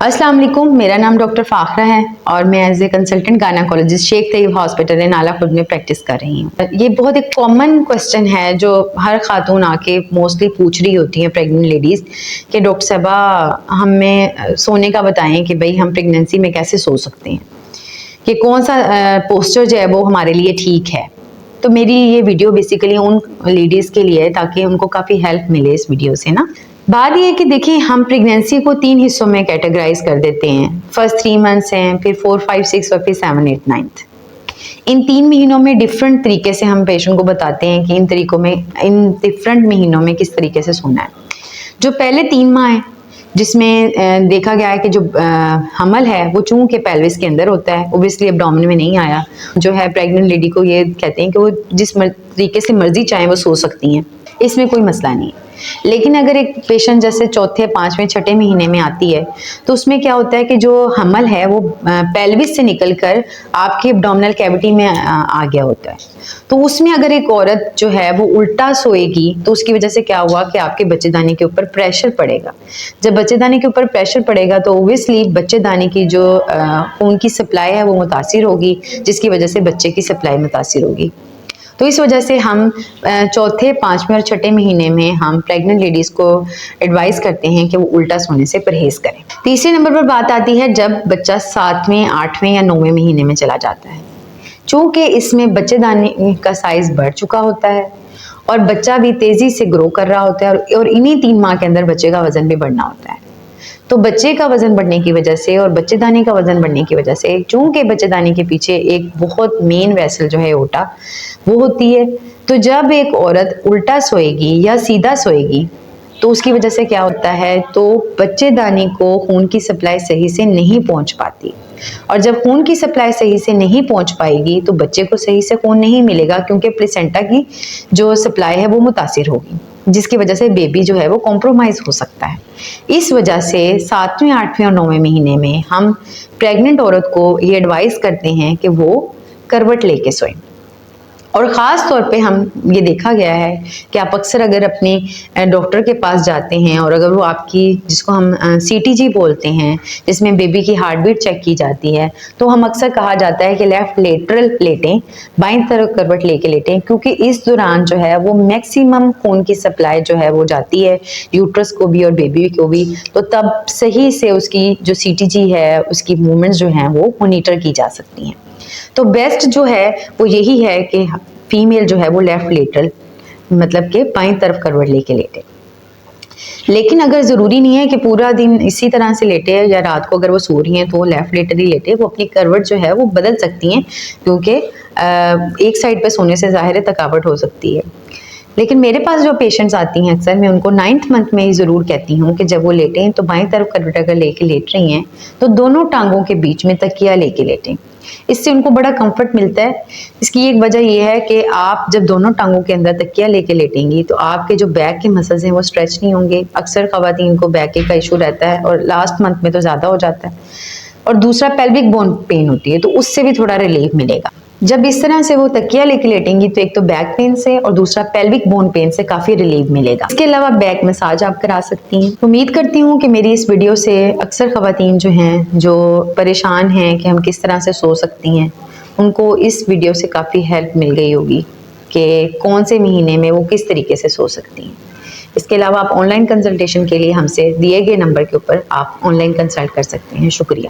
अस्सलाम वालेकुम, मेरा नाम डॉक्टर फाखरा है और मैं as a consultant gynaecologist Shaikh Tayyab hospital in नाला खुद में प्रैक्टिस कर रही हूँ। ये बहुत एक कॉमन क्वेश्चन है जो हर खातून आके मोस्टली पूछ रही होती हैं प्रेग्नेंट लेडीज़ कि डॉक्टर साहबा हमें सोने का बताएं कि भाई हम प्रेगनेंसी में कैसे सो सकते हैं, कि कौन सा पोस्चर जो है वो हमारे लिए ठीक है। तो मेरी ये वीडियो बेसिकली उन लेडीज़ के लिए है ताकि उनको काफ़ी हेल्प मिले इस वीडियो से ना। बात ये है कि देखिए हम प्रेगनेंसी को 3 हिस्सों में कैटेगराइज कर देते हैं। फर्स्ट 3 मंथ्स हैं, फिर 4, 5, 6 और फिर 7, 8, 9। इन 3 महीनों में डिफरेंट तरीके से हम पेशेंट को बताते हैं कि इन डिफरेंट महीनों में किस तरीके से सोना है। जो पहले 3 माह है जिसमें देखा गया है कि जो हमल है वो चूंकि पेल्विस के अंदर होता है, ओब्वियसली एब्डोमेन में नहीं आया। जो है प्रेग्नेंट लेडी को ये कहते हैं कि वो जिस तरीके से मर्जी चाहे वो सो सकती हैं, इसमें कोई मसला नहीं है। लेकिन अगर एक पेशेंट जैसे चौथे, 5वें, 6ठे महीने में आती है तो उसमें क्या होता है कि जो हमल है वो पेल्विस से निकलकर आपके एब्डोमिनल कैविटी में आ गया होता है। तो उसमें अगर एक औरत जो है वो उल्टा सोएगी तो उसकी वजह से क्या हुआ कि आपके बच्चेदानी के ऊपर प्रेशर पड़ेगा। जब बच्चेदानी के ऊपर प्रेशर पड़ेगा तो ओब्वियसली बच्चेदानी की जो खून की सप्लाई है वो मुतासिर होगी, जिसकी वजह से बच्चे की सप्लाई मुतासिर होगी। तो इस वजह से हम चौथे, 5वें और 6ठे महीने में हम प्रेग्नेंट लेडीज़ को एडवाइस करते हैं कि वो उल्टा सोने से परहेज़ करें। तीसरे नंबर पर बात आती है जब बच्चा 7वें, 8वें या 9वें महीने में चला जाता है। चूँकि इसमें बच्चेदानी का साइज़ बढ़ चुका होता है और बच्चा भी तेज़ी से ग्रो कर रहा होता है और इन्हीं 3 माह के अंदर बच्चे का वज़न भी बढ़ना होता है। तो बच्चे का वजन बढ़ने की वजह से और बच्चेदानी का वजन बढ़ने की वजह से, चूंकि बच्चेदानी के पीछे एक बहुत मेन वेसल जो है ओटा वो होती है, तो जब एक औरत उल्टा सोएगी या सीधा सोएगी तो उसकी वजह से क्या होता है, तो बच्चेदानी को खून की सप्लाई सही से नहीं पहुंच पाती और जब खून की सप्लाई सही से नहीं पहुंच पाएगी तो बच्चे को सही से खून नहीं मिलेगा क्योंकि प्लेसेंटा की जो सप्लाई है वो मुतासिर होगी, जिसकी वजह से बेबी जो है वो कॉम्प्रोमाइज़ हो सकता है। इस वजह से 7वें, 8वें और 9वें महीने में हम प्रेग्नेंट औरत को ये एडवाइस करते हैं कि वो करवट लेके सोएं। और ख़ास तौर पे हम ये देखा गया है कि आप अक्सर अगर अपने डॉक्टर के पास जाते हैं और अगर वो आपकी, जिसको हम CTG बोलते हैं, जिसमें बेबी की हार्ट बीट चेक की जाती है, तो हम अक्सर कहा जाता है कि लेफ़्ट लेटरल लेटें, बाईं तरफ करवट लेके लेटें, क्योंकि इस दौरान जो है वो मैक्सिमम खून की सप्लाई जो है वो जाती है यूट्रस को भी और बेबी को भी। तो तब सही से उसकी जो CTG है उसकी मूवमेंट्स जो हैं वो मॉनिटर की जा सकती हैं। तो बेस्ट जो है वो यही है कि फीमेल जो है वो लेफ्ट लेटरल, मतलब कि बाईं तरफ करवट लेके लेटे। लेकिन अगर ज़रूरी नहीं है कि पूरा दिन इसी तरह से लेटे या रात को अगर वो सो रही हैं तो लेफ्ट लेटर ही लेटे, वो अपनी करवट जो है वो बदल सकती हैं क्योंकि एक साइड पे सोने से ज़ाहिर है थकावट हो सकती है। लेकिन मेरे पास जो पेशेंट्स आती हैं अक्सर मैं उनको 9th मंथ में ही ज़रूर कहती हूँ कि जब वो लेटें तो बाईं तरफ करवट अगर लेके लेट रही हैं तो दोनों टांगों के बीच में तकिया लेके लेटें। इससे उनको बड़ा कंफर्ट मिलता है। इसकी एक वजह यह है कि आप जब दोनों टांगों के अंदर तकिया लेके लेटेंगी तो आपके जो बैक के मसल्स हैं वो स्ट्रेच नहीं होंगे। अक्सर ख़वातीन को बैक का इशू रहता है और लास्ट मंथ में तो ज़्यादा हो जाता है। और दूसरा पेल्विक बोन पेन होती है, तो उससे भी थोड़ा रिलीफ मिलेगा। जब इस तरह से वो तकिया लेके लेटेंगी तो एक तो बैक पेन से और दूसरा पेल्विक बोन पेन से काफ़ी रिलीफ मिलेगा। इसके अलावा बैक मसाज आप करा सकती हैं। उम्मीद करती हूँ कि मेरी इस वीडियो से अक्सर ख़वातीन जो हैं जो परेशान हैं कि हम किस तरह से सो सकती हैं, उनको इस वीडियो से काफ़ी हेल्प मिल गई होगी कि कौन से महीने में वो किस तरीके से सो सकती हैं। इसके अलावा आप ऑनलाइन कंसल्टेशन के लिए हमसे दिए गए नंबर के ऊपर आप ऑनलाइन कंसल्ट कर सकते हैं। शुक्रिया।